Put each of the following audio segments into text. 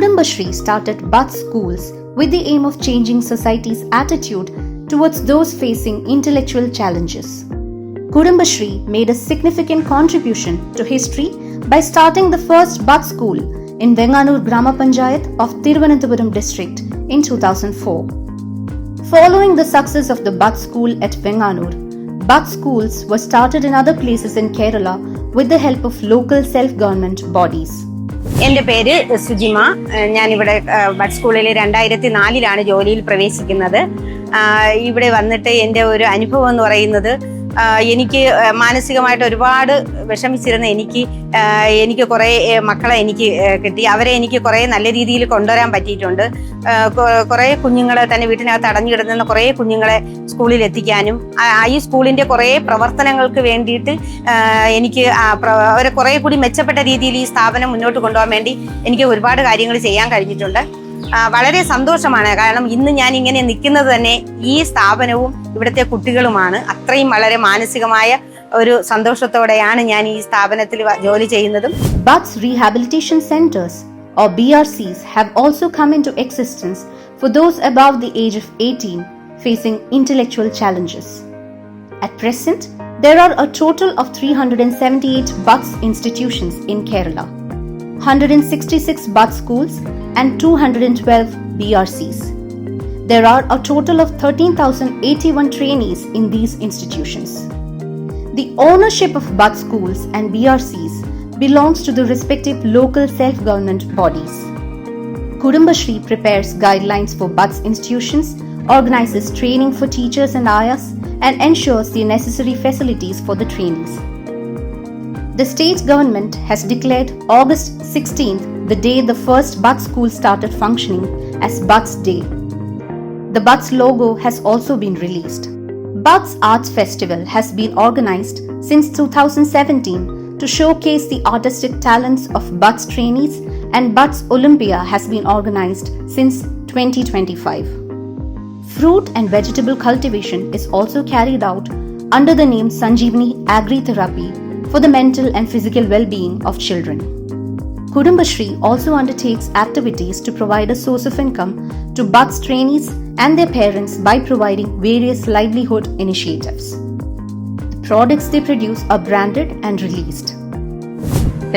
Kudumbashree started Buds schools with the aim of changing society's attitude towards those facing intellectual challenges. Kudumbashree made a significant contribution to history by starting the first Bud school in Venganur Grama Panchayat of Thiruvananthapuram district in 2004. Following the success of the Bud school at Venganur, Bud schools were started in other places in Kerala with the help of local self-government bodies. എൻ്റെ പേര് സുജിമ. ഞാനിവിടെ bud സ്കൂളിൽ 2004 ജോലിയിൽ പ്രവേശിക്കുന്നത്. ഇവിടെ വന്നിട്ട് എൻ്റെ ഒരു അനുഭവം എന്ന് പറയുന്നത്, എനിക്ക് മാനസികമായിട്ട് ഒരുപാട് വിഷമിച്ചിരുന്ന എനിക്ക് കുറേ മക്കളെ എനിക്ക് കിട്ടി. അവരെ എനിക്ക് കുറേ നല്ല രീതിയിൽ കൊണ്ടുവരാൻ പറ്റിയിട്ടുണ്ട്. കുറേ കുഞ്ഞുങ്ങളെ തന്നെ വീട്ടിനകത്ത് അടഞ്ഞു കിടന്ന കുറേ കുഞ്ഞുങ്ങളെ സ്കൂളിൽ എത്തിക്കാനും ഈ സ്കൂളിൻ്റെ കുറേ പ്രവർത്തനങ്ങൾക്ക് വേണ്ടിയിട്ട് എനിക്ക് അവരെ കുറേ കൂടി മെച്ചപ്പെട്ട രീതിയിൽ ഈ സ്ഥാപനം മുന്നോട്ട് കൊണ്ടുപോകാൻ വേണ്ടി എനിക്ക് ഒരുപാട് കാര്യങ്ങൾ ചെയ്യാൻ കഴിഞ്ഞിട്ടുണ്ട്. വളരെ സന്തോഷമാണ്. കാരണം ഇന്ന് ഞാൻ ഇങ്ങനെ നിൽക്കുന്നത് തന്നെ ഈ സ്ഥാപനവും ഇവിടുത്തെ കുട്ടികളുമാണ്. അത്രയും വളരെ മാനസികമായ ഒരു സന്തോഷത്തോടെയാണ് ഞാൻ ഈ സ്ഥാപനത്തിൽ ജോലി ചെയ്യുന്നതും. Buds Rehabilitation Centers or BRCs have also come into existence for those above the age of 18 facing intellectual challenges. At present, there are a total of 378 Buds institutions in Kerala, 166 Bud schools and 212 BRCs. There are a total of 13,081 trainees in these institutions. The ownership of Bud schools and BRCs belongs to the respective local self-government bodies. Kudumbashree prepares guidelines for Buds institutions, organizes training for teachers and ayahs, and ensures the necessary facilities for the trainees. The state government has declared August 16th the day the first Bud school started functioning as Buds Day. The Buds logo has also been released. Buds Arts Festival has been organized since 2017 to showcase the artistic talents of Buds trainees, and Buds Olympia has been organized since 2025. Fruit and vegetable cultivation is also carried out under the name Sanjeevani Agri Therapy for the mental and physical well-being of children. Kudumbashree also undertakes activities to provide a source of income to Buds trainees and their parents by providing various livelihood initiatives. The products they produce are branded and released.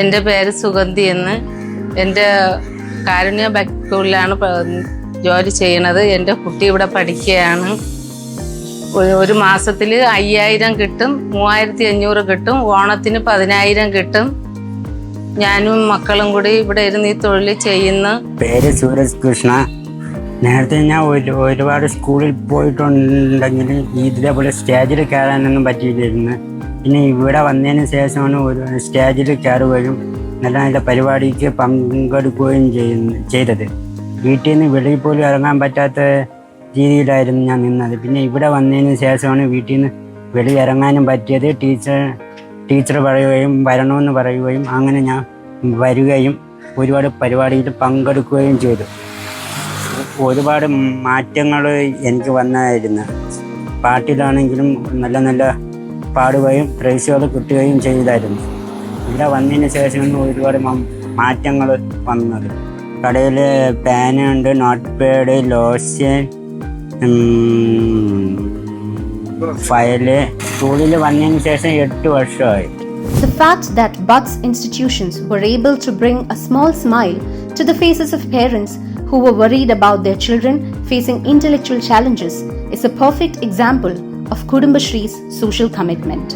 എൻ്റെ പേര് സുഗന്ധി എന്ന്. എൻ്റെ കാരുണ്യ സ്കൂളിലാണ് ജോലി ചെയ്യുന്നത്. എൻ്റെ കുട്ടി ഇവിടെ പഠിക്കുകയാണ്. ഒരു മാസത്തിൽ 5000 കിട്ടും, 3500 കിട്ടും, ഓണത്തിന് 10000 കിട്ടും. ഞാനും മക്കളും കൂടി ഇവിടെ ഇരുന്ന് ഈ തൊഴിൽ ചെയ്യുന്നു. പേര് സൂരജ് കൃഷ്ണ. നേരത്തെ ഞാൻ ഒരുപാട് സ്കൂളിൽ പോയിട്ടുണ്ടെങ്കിൽ ഇതേപോലെ സ്റ്റേജിൽ കയറാനൊന്നും പറ്റിയില്ലായിരുന്നു. പിന്നെ ഇവിടെ വന്നതിന് ശേഷമാണ് ഒരു സ്റ്റേജിൽ കയറുകയും നല്ല നല്ല പരിപാടിക്ക് പങ്കെടുക്കുകയും ചെയ്തത്. വീട്ടിൽ നിന്ന് വെളിയിൽ പോലും ഇറങ്ങാൻ പറ്റാത്ത രീതിയിലായിരുന്നു ഞാൻ നിന്നത്. പിന്നെ ഇവിടെ വന്നതിന് ശേഷമാണ് വീട്ടിൽ നിന്ന് വെളിയിറങ്ങാനും പറ്റിയത്. ടീച്ചർ പറയുകയും വരണമെന്ന് പറയുകയും അങ്ങനെ ഞാൻ വരികയും ഒരുപാട് പരിപാടിയിൽ പങ്കെടുക്കുകയും ചെയ്തു. ഒരുപാട് മാറ്റങ്ങൾ എനിക്ക് വന്നായിരുന്നു. പാട്ടിലാണെങ്കിലും നല്ല നല്ല പാടുകയും പ്രൈസുകൾ കിട്ടുകയും ചെയ്തായിരുന്നു. ഇവിടെ വന്നതിന് ശേഷമാണ് ഒരുപാട് മാറ്റങ്ങൾ വന്നത്. കടയിൽ പേനുണ്ട്, നോട്ട് പാഡ്, ലോഷൻ, ഫയല്. സ്കൂളിൽ വന്നതിന് ശേഷം 8 വർഷമായി. The fact that Buds institutions were able to bring a small smile to the faces of parents who were worried about their children facing intellectual challenges is a perfect example of Kudumbashree's social commitment.